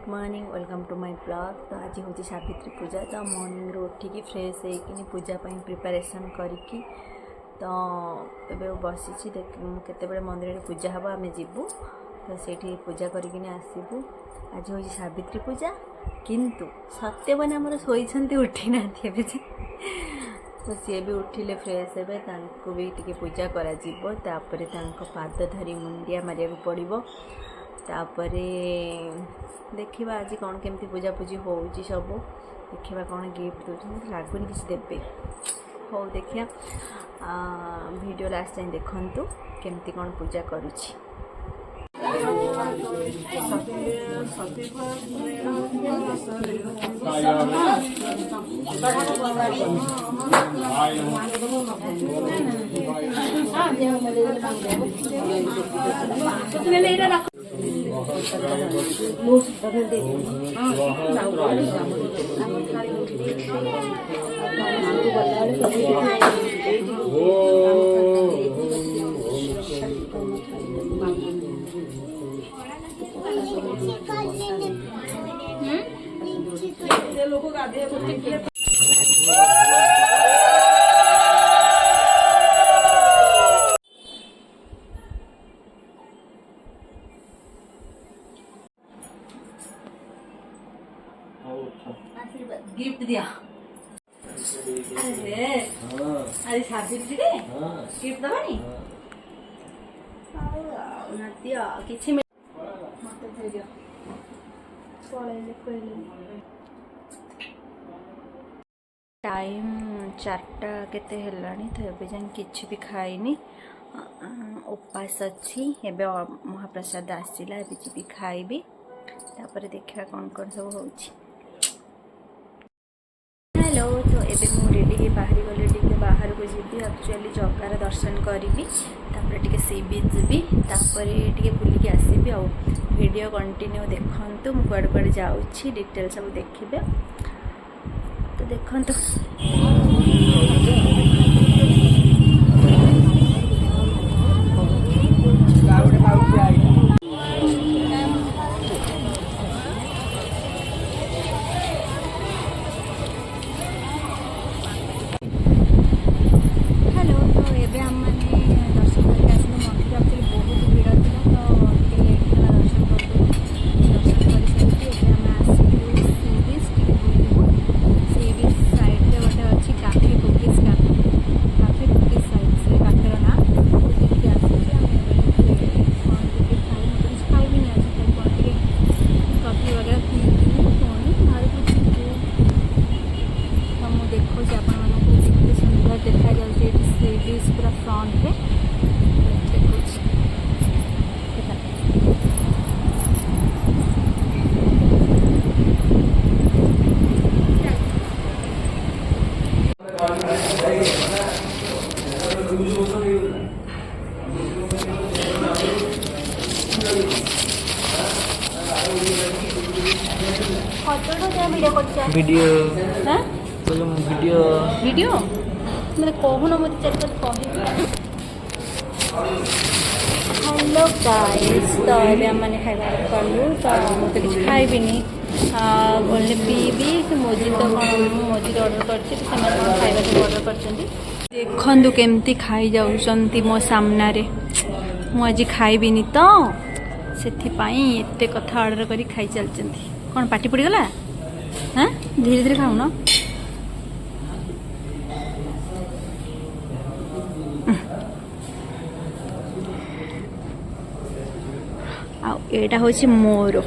Good morning welcome to my blog. तो आज हूँ सावित्री पूजा। तो मॉर्निंग उठिकी फ्रेश होकर पूजा प्रिपरेशन करके तो ये बसी केते मंदिर पूजा हम आम जीवु तो से पूजा करके आसबू। आज हूँ सावित्री पूजा किंतु सत्यवान आमर शोती उठी ना तो सी भी उठिले फ्रेश हे भी टी पूजा कर पाद धरी मुंडिया मारे पड़ो। तापर देखा आज कौन केमती पूजा पूजी हो सब देखा कौन गिफ्ट दूसरे लगुनि किसी देवे हो देखिया वीडियो लास्ट टाइम देखु केमती कौन पूजा करुछि। गिफ्ट दिया अरे अरे सावित्री रे गिफ्ट दबानी दिया किछि मत दे दियो पळेले पळेले टाइम 4टा केते हेलानी तो एबे जान किछि भी खाइनी उपास अच्छी एबे महाप्रसाद आसीला एबे जी खाइबी तापर देखा कौन कौन सब होछि। हेलो तो एबे मु रेडी बाहरी गले टिके बाहर को जीवी एक्चुअली जगार दर्शन करी टे सी बीच जी टे बुलिकी आसबि आ वीडियो कंटिन्यू देखु मु कुआड़े कुआड़े जाऊँगी डिटेल सब देखिए तो देखु। वीडियो वीडियो वीडियो मतलब कहून मत चल कह। हेलो गाइस तो ये मैंने खाइबा कलु तो मुझे किसी खाइबिनी ओनली पीबी कि मोजित कौन मोजित ऑर्डर करछि तो से खाइबा सब ऑर्डर करछन्ती। देखंतु केमती खाई जाउछन्ती मो सामना रे मु आज खाइबिनी तो सेथि पई एते कथा ऑर्डर करी खाई चलछन्ती। कौन पार्टी पड़ी गला हाँ धीरे धीरे खाऊ ना आ एटा होछि मोर